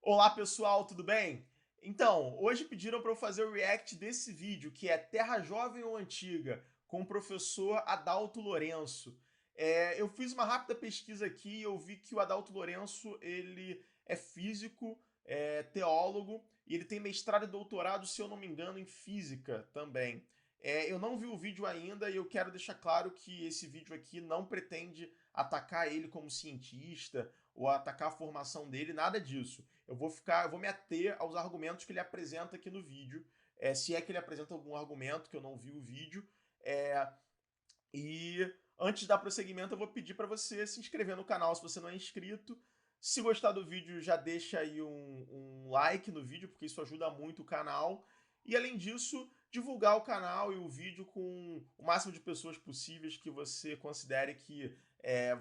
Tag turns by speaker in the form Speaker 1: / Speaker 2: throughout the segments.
Speaker 1: Olá pessoal, tudo bem? Então, hoje pediram para eu fazer o react desse vídeo, que é Terra Jovem ou Antiga, com o professor Adalto Lourenço. Eu fiz uma rápida pesquisa aqui e eu vi que o Adalto Lourenço ele é físico, teólogo, e ele tem mestrado e doutorado, se eu não me engano, em física também. Eu não vi o vídeo ainda e eu quero deixar claro que esse vídeo aqui não pretende atacar ele como cientista ou atacar a formação dele, nada disso. Eu vou me ater aos argumentos que ele apresenta aqui no vídeo, se é que ele apresenta algum argumento que eu não vi o vídeo. É, e antes de dar prosseguimento, eu vou pedir para você se inscrever no canal se você não é inscrito. Se gostar do vídeo, já deixa aí um like no vídeo, porque isso ajuda muito o canal. E além disso, divulgar o canal e o vídeo com o máximo de pessoas possíveis que você considere que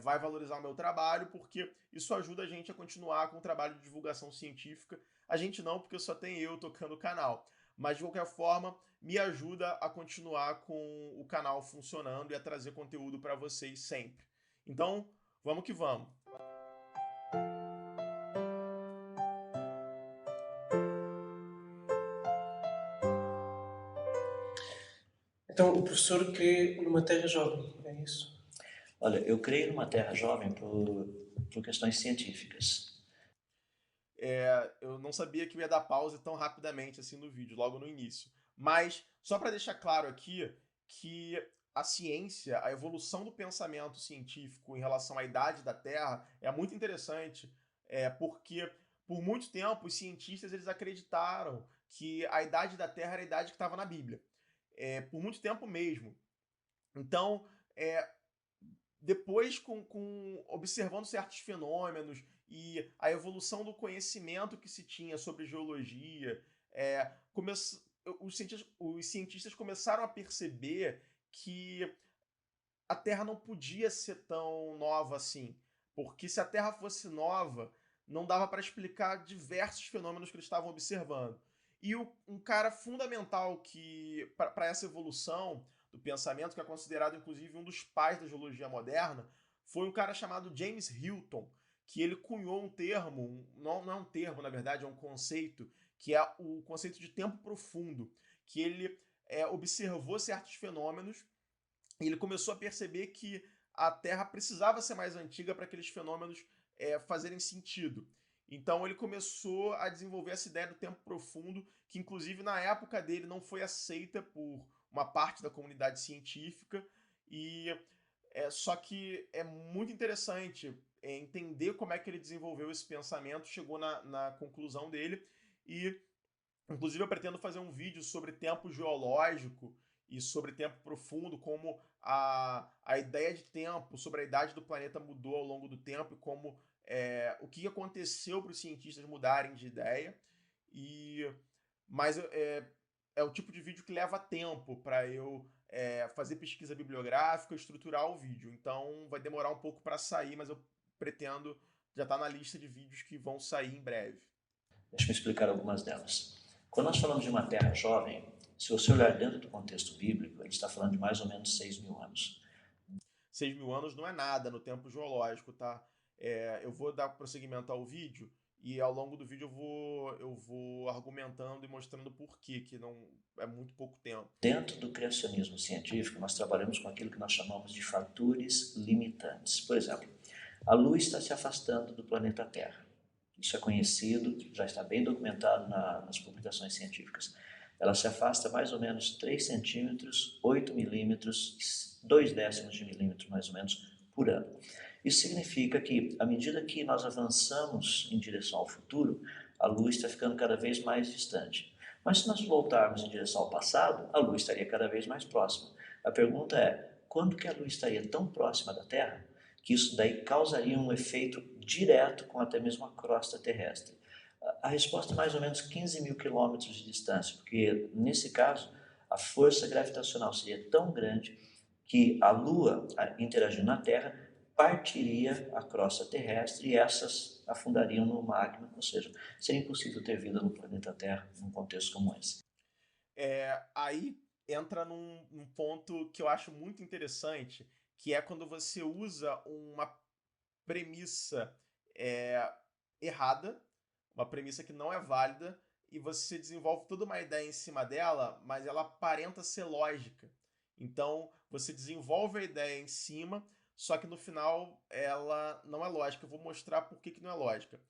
Speaker 1: vai valorizar o meu trabalho, porque isso ajuda a gente a continuar com o trabalho de divulgação científica. A gente não, porque só tem eu tocando o canal. Mas de qualquer forma, me ajuda a continuar com o canal funcionando e a trazer conteúdo para vocês sempre. Então, vamos que vamos.
Speaker 2: Então, o professor crê numa Terra jovem, é isso?
Speaker 3: Olha, eu creio numa Terra jovem por questões científicas.
Speaker 1: Eu não sabia que eu ia dar pause tão rapidamente assim no vídeo, logo no início. Mas, só para deixar claro aqui que a ciência, a evolução do pensamento científico em relação à idade da Terra é muito interessante, porque por muito tempo os cientistas eles acreditaram que a idade da Terra era a idade que estava na Bíblia. Por muito tempo mesmo. Então, é, depois observando certos fenômenos e a evolução do conhecimento que se tinha sobre geologia, é, come, os cientistas começaram a perceber que a Terra não podia ser tão nova assim, porque se a Terra fosse nova, não dava para explicar diversos fenômenos que eles estavam observando. E um cara fundamental que para essa evolução do pensamento, que é considerado inclusive um dos pais da geologia moderna, foi um cara chamado James Hilton, que ele cunhou um termo, não é um termo, na verdade, é um conceito, que é o conceito de tempo profundo, que ele observou certos fenômenos e ele começou a perceber que a Terra precisava ser mais antiga para aqueles fenômenos fazerem sentido. Então ele começou a desenvolver essa ideia do tempo profundo, que inclusive na época dele não foi aceita por uma parte da comunidade científica, e só que é muito interessante entender como é que ele desenvolveu esse pensamento, chegou na conclusão dele, e inclusive, eu pretendo fazer um vídeo sobre tempo geológico e sobre tempo profundo, como a ideia de tempo, sobre a idade do planeta mudou ao longo do tempo e como o que aconteceu para os cientistas mudarem de ideia. E, mas é o tipo de vídeo que leva tempo para eu fazer pesquisa bibliográfica, estruturar o vídeo. Então vai demorar um pouco para sair, mas eu pretendo já estar na lista de vídeos que vão sair em breve.
Speaker 3: Deixa eu explicar algumas delas. Quando nós falamos de uma Terra jovem, se você olhar dentro do contexto bíblico, ele está falando de mais ou menos 6.000 anos.
Speaker 1: 6.000 anos não é nada no tempo geológico, tá? Eu vou dar prosseguimento ao vídeo e ao longo do vídeo eu vou argumentando e mostrando por que não é muito pouco tempo.
Speaker 3: Dentro do criacionismo científico, nós trabalhamos com aquilo que nós chamamos de fatores limitantes. Por exemplo, a Lua está se afastando do planeta Terra. Isso é conhecido, já está bem documentado nas publicações científicas. Ela se afasta mais ou menos 3 centímetros, 8 milímetros, 2 décimos de milímetro mais ou menos por ano. Isso significa que, à medida que nós avançamos em direção ao futuro, a Lua está ficando cada vez mais distante. Mas se nós voltarmos em direção ao passado, a Lua estaria cada vez mais próxima. A pergunta é, quando que a Lua estaria tão próxima da Terra que isso daí causaria um efeito direto com até mesmo a crosta terrestre? A resposta é mais ou menos 15 mil quilômetros de distância, porque nesse caso a força gravitacional seria tão grande que a Lua, interagindo na Terra, partiria a crosta terrestre e essas afundariam no magma, ou seja, seria impossível ter vida no planeta Terra num contexto como esse.
Speaker 1: Aí entra num ponto que eu acho muito interessante, que é quando você usa uma premissa é, errada uma premissa que não é válida, e você desenvolve toda uma ideia em cima dela, mas ela aparenta ser lógica. Então, você desenvolve a ideia em cima, só que no final ela não é lógica. Eu vou mostrar por que não é lógica.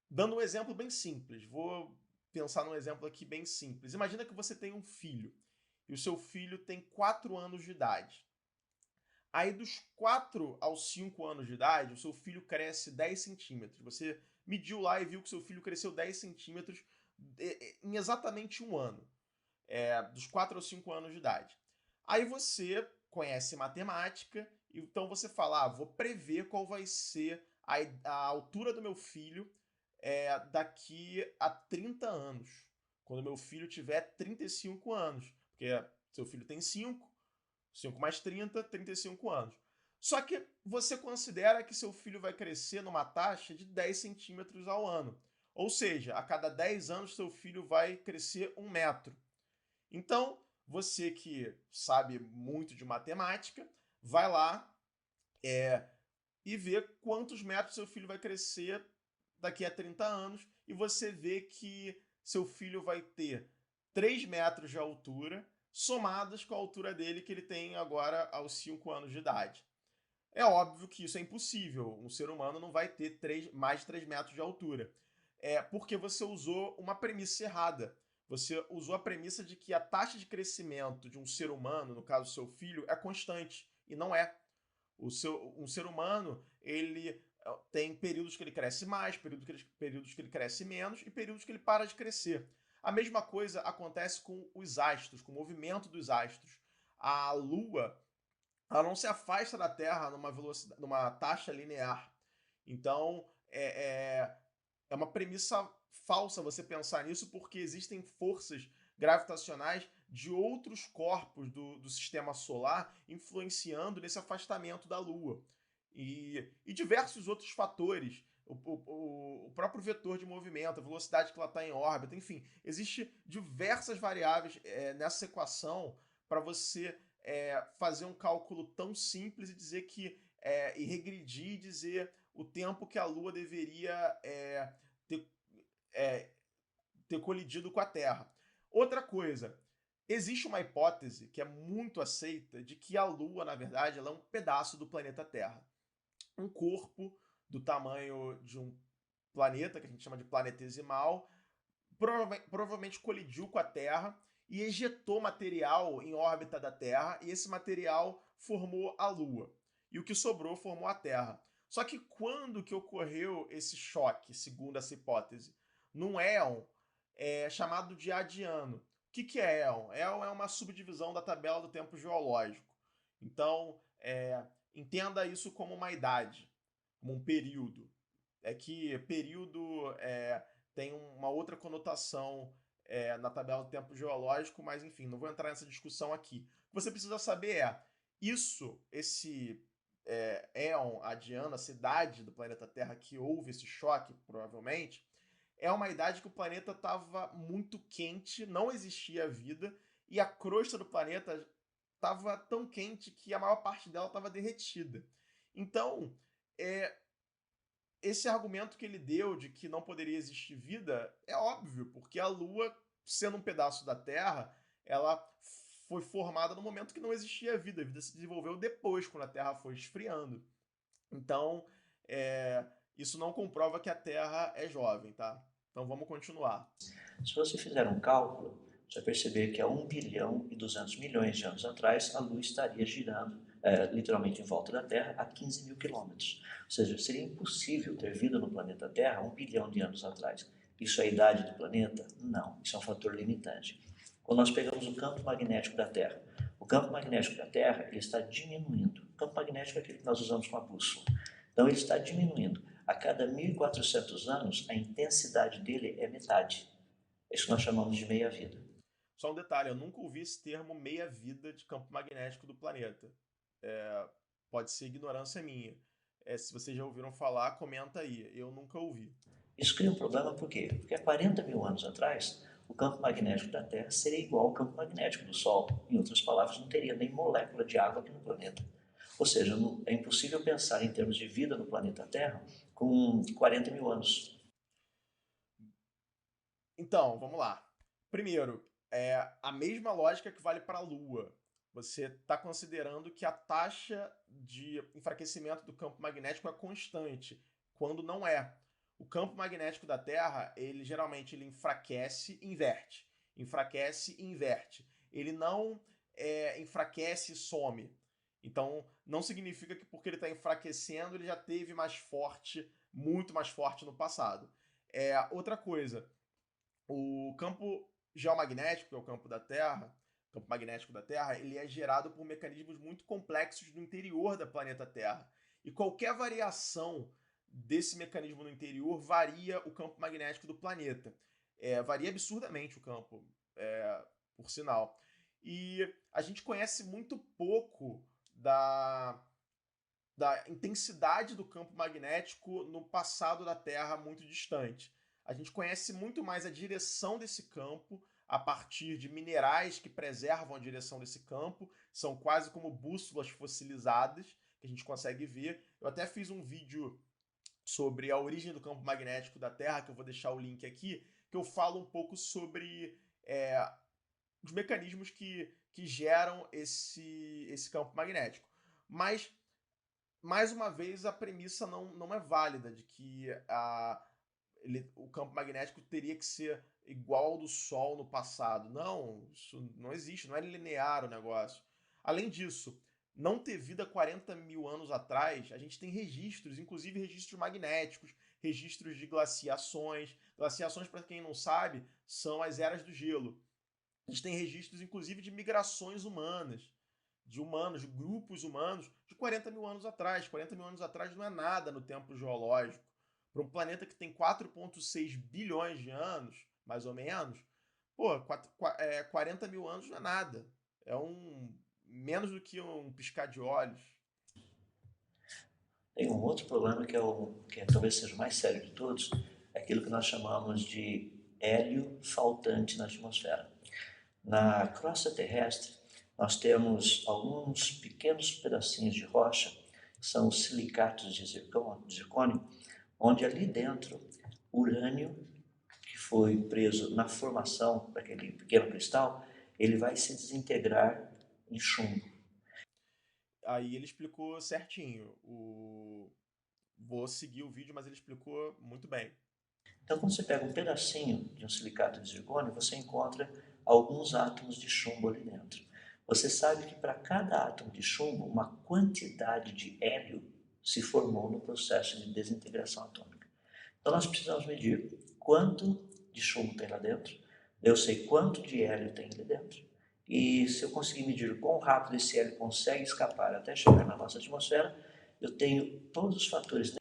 Speaker 1: Dando um exemplo bem simples, vou pensar num exemplo aqui bem simples. Imagina que você tem um filho, e o seu filho tem 4 anos de idade. Aí, dos 4 aos 5 anos de idade, o seu filho cresce 10 centímetros. Você mediu lá e viu que seu filho cresceu 10 centímetros em exatamente um ano, dos 4 aos 5 anos de idade. Aí você conhece matemática, então você fala, vou prever qual vai ser a altura do meu filho daqui a 30 anos, quando meu filho tiver 35 anos, porque seu filho tem 5 mais 30, 35 anos. Só que você considera que seu filho vai crescer numa taxa de 10 centímetros ao ano. Ou seja, a cada 10 anos seu filho vai crescer 1 metro. Então, você que sabe muito de matemática, vai lá e vê quantos metros seu filho vai crescer daqui a 30 anos, e você vê que seu filho vai ter 3 metros de altura, somadas com a altura dele que ele tem agora aos 5 anos de idade. É óbvio que isso é impossível. Um ser humano não vai ter mais de 3 metros de altura. Porque você usou uma premissa errada. Você usou a premissa de que a taxa de crescimento de um ser humano, no caso seu filho, é constante. E não é. Um ser humano, ele tem períodos que ele cresce mais, períodos que ele cresce menos e períodos que ele para de crescer. A mesma coisa acontece com os astros, com o movimento dos astros. A Lua, ela não se afasta da Terra numa taxa linear. Então, é uma premissa falsa você pensar nisso, porque existem forças gravitacionais de outros corpos do sistema solar influenciando nesse afastamento da Lua. E diversos outros fatores, o próprio vetor de movimento, a velocidade que ela está em órbita, enfim, existe diversas variáveis nessa equação para você fazer um cálculo tão simples e dizer que e regredir e dizer o tempo que a Lua deveria ter colidido com a Terra. Outra coisa, existe uma hipótese que é muito aceita de que a Lua, na verdade, ela é um pedaço do planeta Terra. Um corpo do tamanho de um planeta, que a gente chama de planetesimal, provavelmente colidiu com a Terra e ejetou material em órbita da Terra, e esse material formou a Lua. E o que sobrou formou a Terra. Só que quando que ocorreu esse choque, segundo essa hipótese? Num éon chamado de Adiano. O que é éon? Éon é uma subdivisão da tabela do tempo geológico. Então, entenda isso como uma idade, como um período. É que período tem uma outra conotação na tabela do tempo geológico, mas enfim, não vou entrar nessa discussão aqui. O que você precisa saber esse éon adiano, a cidade do planeta Terra que houve esse choque, provavelmente, é uma idade que o planeta estava muito quente, não existia vida, e a crosta do planeta estava tão quente que a maior parte dela estava derretida. Então, esse argumento que ele deu de que não poderia existir vida é óbvio, porque a Lua, sendo um pedaço da Terra, ela foi formada no momento que não existia vida. A vida se desenvolveu depois, quando a Terra foi esfriando. Então, isso não comprova que a Terra é jovem, tá? Então vamos continuar.
Speaker 3: Se você fizer um cálculo, você vai perceber que há 1 bilhão e 200 milhões de anos atrás, a Lua estaria girando literalmente em volta da Terra a 15 mil quilômetros. Ou seja, seria impossível ter vida no planeta Terra 1 bilhão de anos atrás. Isso é a idade do planeta? Não, isso é um fator limitante. Quando nós pegamos o campo magnético da Terra, o campo magnético da Terra ele está diminuindo. O campo magnético é aquele que nós usamos com a bússola. Então ele está diminuindo. A cada 1.400 anos, a intensidade dele é metade. Isso nós chamamos de meia-vida.
Speaker 1: Só um detalhe, eu nunca ouvi esse termo meia-vida de campo magnético do planeta. Pode ser ignorância minha. Se vocês já ouviram falar, comenta aí. Eu nunca ouvi.
Speaker 3: Isso cria um problema por quê? Porque há 40 mil anos atrás, o campo magnético da Terra seria igual ao campo magnético do Sol. Em outras palavras, não teria nem molécula de água aqui no planeta. Ou seja, é impossível pensar em termos de vida no planeta Terra com 40 mil anos.
Speaker 1: Então, vamos lá. Primeiro, a mesma lógica que vale para a Lua. Você está considerando que a taxa de enfraquecimento do campo magnético é constante, quando não é. O campo magnético da Terra, ele geralmente ele enfraquece e inverte. Enfraquece e inverte. Ele não enfraquece e some. Então, não significa que porque ele está enfraquecendo, ele já teve mais forte, muito mais forte no passado. Outra coisa, o campo geomagnético, que é o campo da Terra, o campo magnético da Terra, ele é gerado por mecanismos muito complexos no interior da planeta Terra. E qualquer variação desse mecanismo no interior varia o campo magnético do planeta. Varia absurdamente o campo, por sinal. E a gente conhece muito pouco da intensidade do campo magnético no passado da Terra muito distante. A gente conhece muito mais a direção desse campo a partir de minerais que preservam a direção desse campo, são quase como bússolas fossilizadas que a gente consegue ver. Eu até fiz um vídeo sobre a origem do campo magnético da Terra, que eu vou deixar o link aqui, que eu falo um pouco sobre os mecanismos que geram esse campo magnético. Mas mais uma vez, a premissa não é válida de que o campo magnético teria que ser igual ao do Sol no passado. Não, isso não existe, não é linear o negócio. Além disso, não ter vida 40 mil anos atrás, a gente tem registros, inclusive registros magnéticos, registros de glaciações. Glaciações, para quem não sabe, são as eras do gelo. A gente tem registros, inclusive, de migrações humanas, de grupos humanos, de 40 mil anos atrás. 40 mil anos atrás não é nada no tempo geológico. Para um planeta que tem 4,6 bilhões de anos, mais ou menos, 40 mil anos não é nada. É menos do que um piscar de olhos.
Speaker 3: Tem um outro problema que talvez seja o mais sério de todos, é aquilo que nós chamamos de hélio faltante na atmosfera. Na crosta terrestre, nós temos alguns pequenos pedacinhos de rocha, que são os silicatos de zircônio, onde ali dentro, urânio, que foi preso na formação daquele pequeno cristal, ele vai se desintegrar em chumbo.
Speaker 1: Aí ele explicou certinho. Vou seguir o vídeo, mas ele explicou muito bem.
Speaker 3: Então, quando você pega um pedacinho de um silicato de zircônio, você encontra alguns átomos de chumbo ali dentro. Você sabe que para cada átomo de chumbo, uma quantidade de hélio se formou no processo de desintegração atômica. Então, nós precisamos medir quanto de chumbo tem lá dentro, eu sei quanto de hélio tem ali dentro, e se eu conseguir medir quão rápido esse hélio consegue escapar até chegar na nossa atmosfera, eu tenho todos os fatores.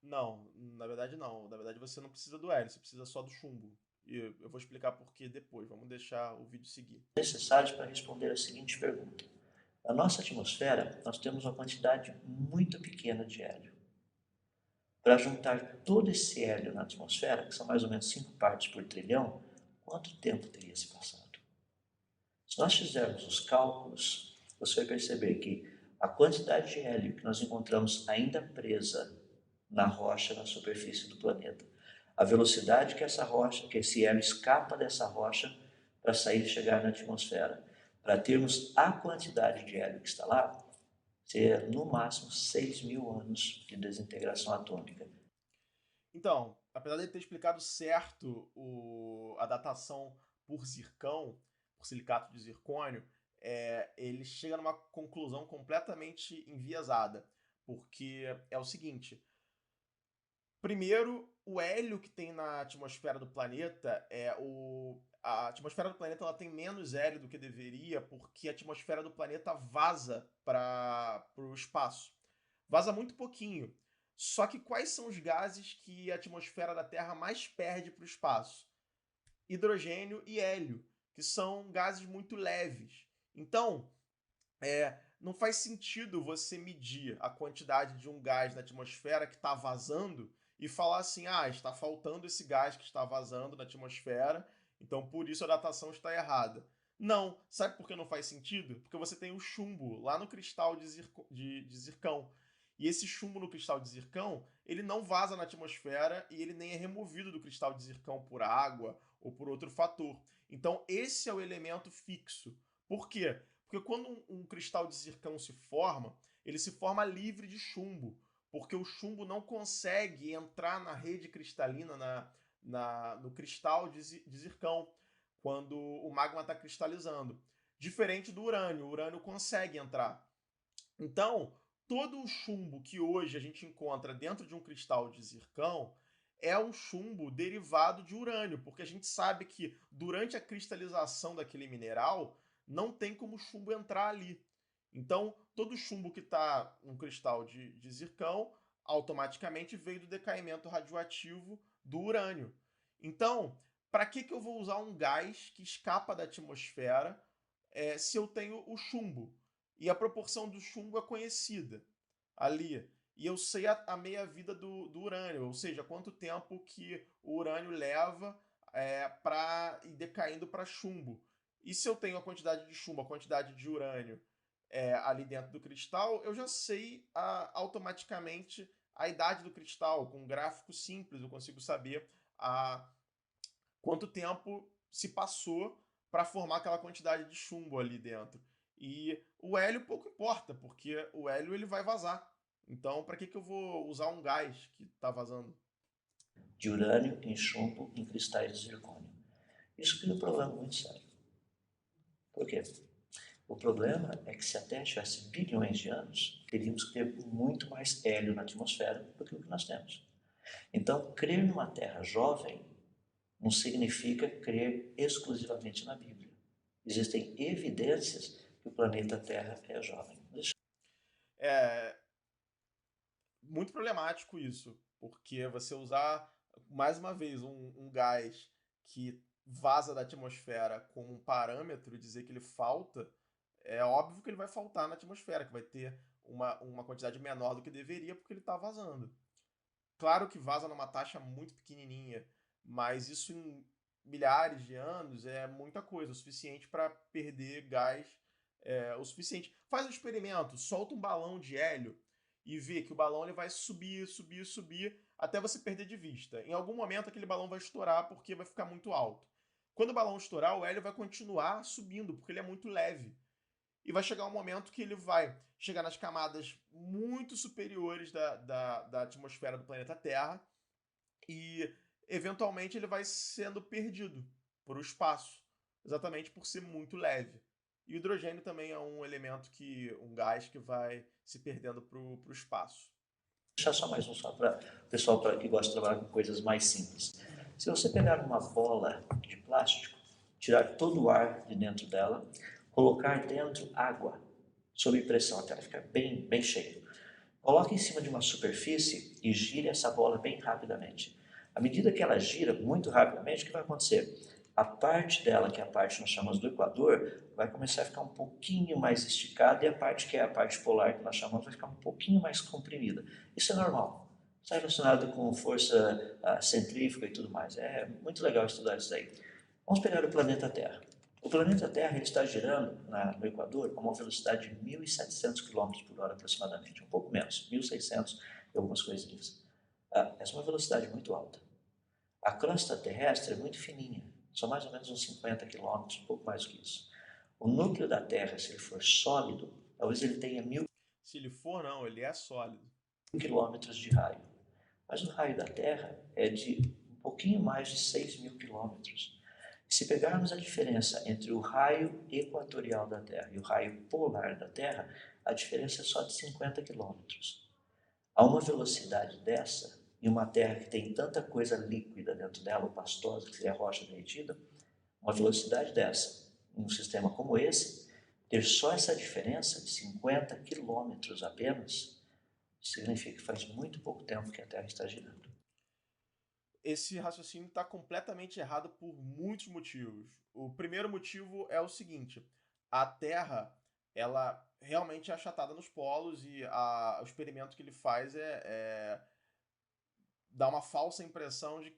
Speaker 1: Não, na verdade não. Na verdade você não precisa do hélio, você precisa só do chumbo. E eu vou explicar por que depois. Vamos deixar o vídeo seguir.
Speaker 3: Necessários para responder a seguinte pergunta. Na nossa atmosfera, nós temos uma quantidade muito pequena de hélio. Para juntar todo esse hélio na atmosfera, que são mais ou menos 5 partes por trilhão, quanto tempo teria se passado? Se nós fizermos os cálculos, você vai perceber que a quantidade de hélio que nós encontramos ainda presa na rocha, na superfície do planeta, a velocidade que esse hélio escapa dessa rocha para sair e chegar na atmosfera, para termos a quantidade de hélio que está lá, seria no máximo 6 mil anos de desintegração atômica.
Speaker 1: Então, apesar de ele ter explicado certo a datação por zircão, por silicato de zircônio, ele chega numa conclusão completamente enviesada. Porque é o seguinte: primeiro, o hélio que tem na atmosfera do planeta a atmosfera do planeta ela tem menos hélio do que deveria, porque a atmosfera do planeta vaza para o espaço. Vaza muito pouquinho. Só que quais são os gases que a atmosfera da Terra mais perde para o espaço? Hidrogênio e hélio, que são gases muito leves. Então, não faz sentido você medir a quantidade de um gás na atmosfera que está vazando e falar assim, está faltando esse gás que está vazando na atmosfera, então por isso a datação está errada. Não, sabe por que não faz sentido? Porque você tem o chumbo lá no cristal de zircão. E esse chumbo no cristal de zircão, ele não vaza na atmosfera e ele nem é removido do cristal de zircão por água ou por outro fator. Então, esse é o elemento fixo. Por quê? Porque quando um cristal de zircão se forma, ele se forma livre de chumbo, porque o chumbo não consegue entrar na rede cristalina, no cristal de zircão, quando o magma está cristalizando. Diferente do urânio, o urânio consegue entrar. Então, todo o chumbo que hoje a gente encontra dentro de um cristal de zircão é um chumbo derivado de urânio, porque a gente sabe que durante a cristalização daquele mineral não tem como o chumbo entrar ali. Então, todo chumbo que está num cristal de zircão automaticamente veio do decaimento radioativo do urânio. Então, para que eu vou usar um gás que escapa da atmosfera se eu tenho o chumbo? E a proporção do chumbo é conhecida ali. E eu sei a meia-vida do urânio, ou seja, quanto tempo que o urânio leva para ir decaindo para chumbo. E se eu tenho a quantidade de chumbo, a quantidade de urânio ali dentro do cristal, eu já sei automaticamente a idade do cristal. Com um gráfico simples, eu consigo saber quanto tempo se passou para formar aquela quantidade de chumbo ali dentro. E o hélio pouco importa, porque o hélio ele vai vazar. Então, para que eu vou usar um gás que está vazando?
Speaker 3: De urânio em chumbo em cristais de zircônio. Isso cria um problema muito sério. Por quê? O problema é que se a Terra tivesse bilhões de anos, teríamos que ter muito mais hélio na atmosfera do que o que nós temos. Então, crer numa Terra jovem não significa crer exclusivamente na Bíblia. Existem evidências que o planeta Terra é jovem.
Speaker 1: É muito problemático isso, porque você usar, mais uma vez, um gás que vaza da atmosfera como um parâmetro e dizer que ele falta, é óbvio que ele vai faltar na atmosfera, que vai ter uma quantidade menor do que deveria porque ele está vazando. Claro que vaza numa taxa muito pequenininha, mas isso em milhares de anos é muita coisa, o suficiente para perder gás, o suficiente. Faz um experimento, solta um balão de hélio e vê que o balão ele vai subir, subir, subir até você perder de vista. Em algum momento aquele balão vai estourar porque vai ficar muito alto. Quando o balão estourar, o hélio vai continuar subindo porque ele é muito leve. E vai chegar um momento que ele vai chegar nas camadas muito superiores da atmosfera do planeta Terra e, eventualmente, ele vai sendo perdido por o espaço, exatamente por ser muito leve. E o hidrogênio também é um elemento um gás que vai se perdendo para o espaço.
Speaker 3: Vou deixar só mais um só para o pessoal que gosta de trabalhar com coisas mais simples. Se você pegar uma bola de plástico, tirar todo o ar de dentro dela, colocar dentro água, sob pressão até ela ficar bem, bem cheia. Coloque em cima de uma superfície e gire essa bola bem rapidamente. À medida que ela gira muito rapidamente, o que vai acontecer? A parte dela, que é a parte que nós chamamos do equador, vai começar a ficar um pouquinho mais esticada e a parte que é a parte polar, que nós chamamos, vai ficar um pouquinho mais comprimida. Isso é normal. Está relacionado com força centrífuga e tudo mais. É muito legal estudar isso aí. Vamos pegar o planeta Terra. O planeta Terra ele está girando no Equador a uma velocidade de 1.700 km por hora aproximadamente, um pouco menos, 1.600 e algumas coisinhas. Essa é uma velocidade muito alta. A crosta terrestre é muito fininha, são mais ou menos uns 50 km, um pouco mais do que isso. O núcleo da Terra, se ele for sólido, talvez ele tenha 1.000
Speaker 1: Se ele for, não, ele é sólido.
Speaker 3: quilômetros de raio. Mas o raio da Terra é de um pouquinho mais de 6.000 quilômetros. Se pegarmos a diferença entre o raio equatorial da Terra e o raio polar da Terra, a diferença é só de 50 quilômetros. A uma velocidade dessa, e uma Terra que tem tanta coisa líquida dentro dela, ou pastosa, que seria a rocha derretida, uma velocidade dessa, em um sistema como esse, ter só essa diferença de 50 quilômetros apenas, significa que faz muito pouco tempo que a Terra está girando.
Speaker 1: Esse raciocínio está completamente errado por muitos motivos. O primeiro motivo é o seguinte: a Terra ela realmente é achatada nos polos e o experimento que ele faz dá uma falsa impressão de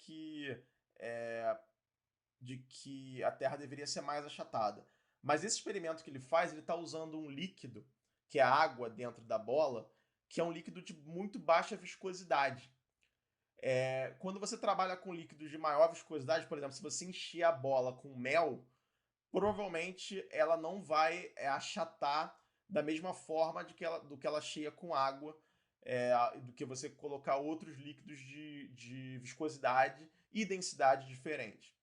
Speaker 1: que a Terra deveria ser mais achatada. Mas esse experimento que ele faz, ele está usando um líquido, que é a água dentro da bola, que é um líquido de muito baixa viscosidade. Quando você trabalha com líquidos de maior viscosidade, por exemplo, se você encher a bola com mel, provavelmente ela não vai achatar da mesma forma do que ela cheia com água, do que você colocar outros líquidos de viscosidade e densidade diferentes.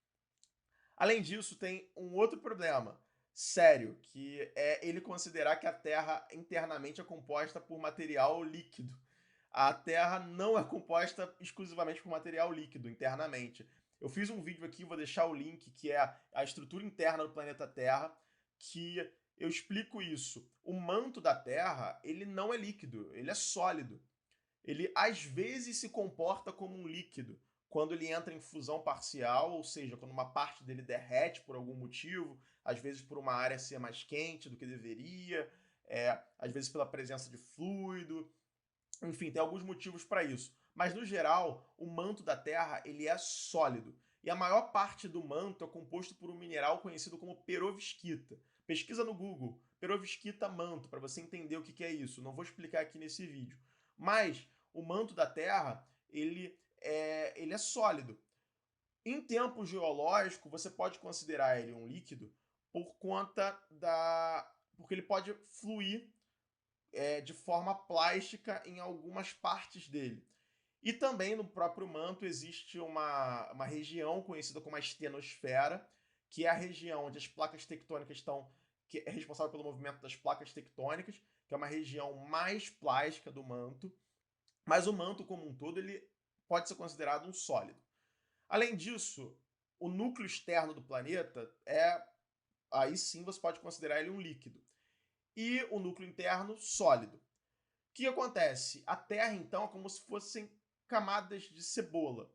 Speaker 1: Além disso, tem um outro problema sério, que é ele considerar que a Terra internamente é composta por material líquido. A Terra não é composta exclusivamente por material líquido internamente. Eu fiz um vídeo aqui, vou deixar o link, que é a estrutura interna do planeta Terra, que eu explico isso. O manto da Terra, ele não é líquido, ele é sólido. Ele às vezes se comporta como um líquido quando ele entra em fusão parcial, ou seja, quando uma parte dele derrete por algum motivo, às vezes por uma área ser mais quente do que deveria, às vezes pela presença de fluido, enfim, tem alguns motivos para isso. Mas no geral, o manto da Terra ele é sólido. E a maior parte do manto é composto por um mineral conhecido como perovskita. Pesquisa no Google, perovskita manto, para você entender o que é isso. Não vou explicar aqui nesse vídeo. Mas o manto da Terra, ele é sólido. Em tempo geológico, você pode considerar ele um líquido porque ele pode fluir de forma plástica em algumas partes dele. E também no próprio manto existe uma região conhecida como a estenosfera, que é a região onde as placas tectônicas estão, que é responsável pelo movimento das placas tectônicas, que é uma região mais plástica do manto, mas o manto como um todo ele pode ser considerado um sólido. Além disso, o núcleo externo do planeta aí sim você pode considerar ele um líquido. E o núcleo interno sólido. O que acontece? A Terra, então, é como se fossem camadas de cebola.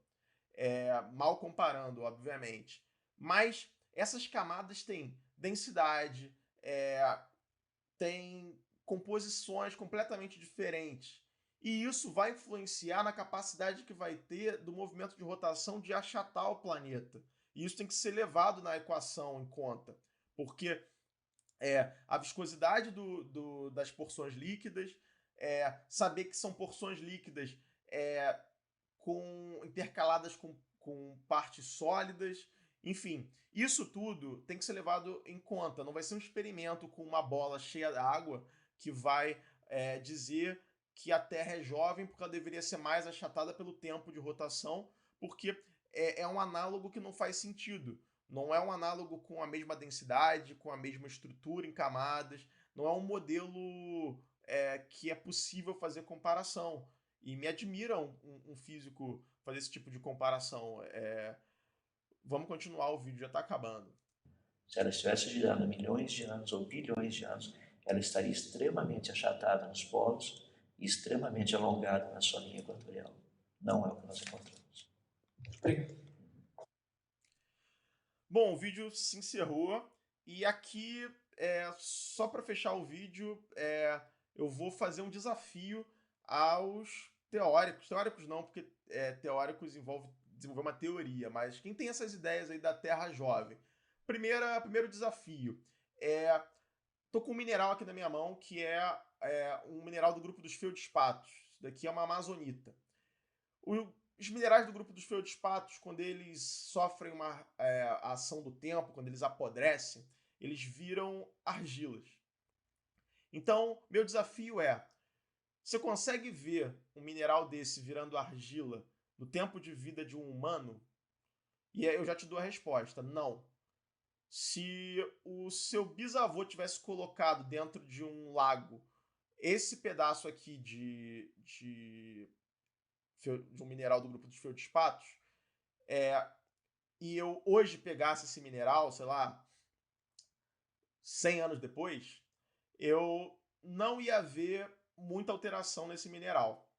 Speaker 1: Mal comparando, obviamente. Mas essas camadas têm densidade, têm composições completamente diferentes. E isso vai influenciar na capacidade que vai ter do movimento de rotação de achatar o planeta. E isso tem que ser levado na equação em conta. Porque a viscosidade das porções líquidas, saber que são porções líquidas intercaladas com partes sólidas, enfim, isso tudo tem que ser levado em conta. Não vai ser um experimento com uma bola cheia d'água que vai dizer que a Terra é jovem porque ela deveria ser mais achatada pelo tempo de rotação, porque é um análogo que não faz sentido. Não é um análogo com a mesma densidade, com a mesma estrutura em camadas. Não é um modelo que é possível fazer comparação. E me admira um físico fazer esse tipo de comparação. Vamos continuar, o vídeo já está acabando.
Speaker 3: Se ela estivesse girando milhões de anos ou bilhões de anos, ela estaria extremamente achatada nos polos e extremamente alongada na sua linha equatorial. Não é o que nós encontramos.
Speaker 1: Bom, o vídeo se encerrou e aqui, só para fechar o vídeo, eu vou fazer um desafio aos teóricos. Teóricos não, porque teóricos envolve desenvolver uma teoria, mas quem tem essas ideias aí da Terra jovem? Primeiro desafio. Tô com um mineral aqui na minha mão que é um mineral do grupo dos feldspatos. Isso daqui é uma amazonita. Os minerais do grupo dos feldspatos, quando eles sofrem a ação do tempo, quando eles apodrecem, eles viram argilas. Então, meu desafio você consegue ver um mineral desse virando argila no tempo de vida de um humano? E eu já te dou a resposta, não. Se o seu bisavô tivesse colocado dentro de um lago esse pedaço aqui de um mineral do grupo dos feldspatos, e eu hoje pegasse esse mineral, sei lá, 100 anos depois, eu não ia ver muita alteração nesse mineral.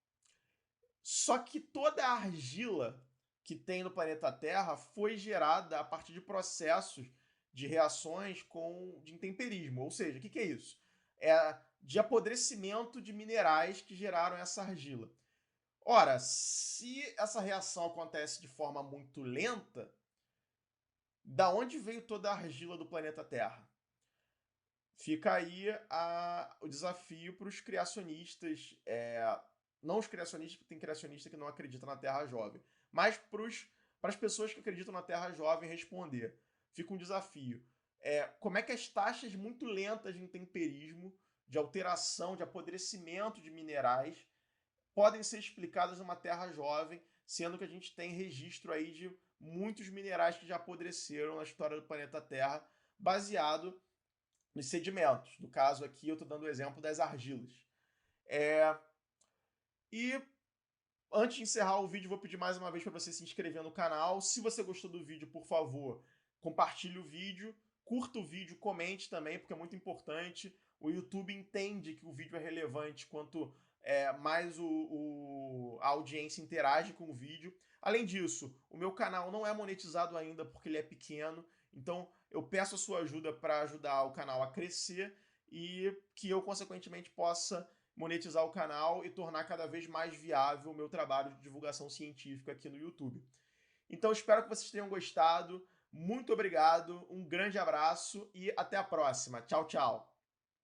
Speaker 1: Só que toda a argila que tem no planeta Terra foi gerada a partir de processos de reações de intemperismo. Ou seja, o que é isso? É de apodrecimento de minerais que geraram essa argila. Ora, se essa reação acontece de forma muito lenta, da onde veio toda a argila do planeta Terra? fica aí o desafio para os criacionistas, não os criacionistas, porque tem criacionista que não acredita na Terra jovem, mas para as pessoas que acreditam na Terra jovem responder. Fica um desafio. Como é que as taxas muito lentas de intemperismo, de alteração, de apodrecimento de minerais, podem ser explicadas numa Terra jovem, sendo que a gente tem registro aí de muitos minerais que já apodreceram na história do planeta Terra, baseado nos sedimentos. No caso aqui, eu estou dando o exemplo das argilas. E antes de encerrar o vídeo, vou pedir mais uma vez para você se inscrever no canal. Se você gostou do vídeo, por favor, compartilhe o vídeo, curta o vídeo, comente também, porque é muito importante. O YouTube entende que o vídeo é relevante quanto mais a audiência interage com o vídeo. Além disso, o meu canal não é monetizado ainda porque ele é pequeno, então eu peço a sua ajuda para ajudar o canal a crescer e que eu, consequentemente, possa monetizar o canal e tornar cada vez mais viável o meu trabalho de divulgação científica aqui no YouTube. Então, espero que vocês tenham gostado. Muito obrigado, um grande abraço e até a próxima. Tchau, tchau.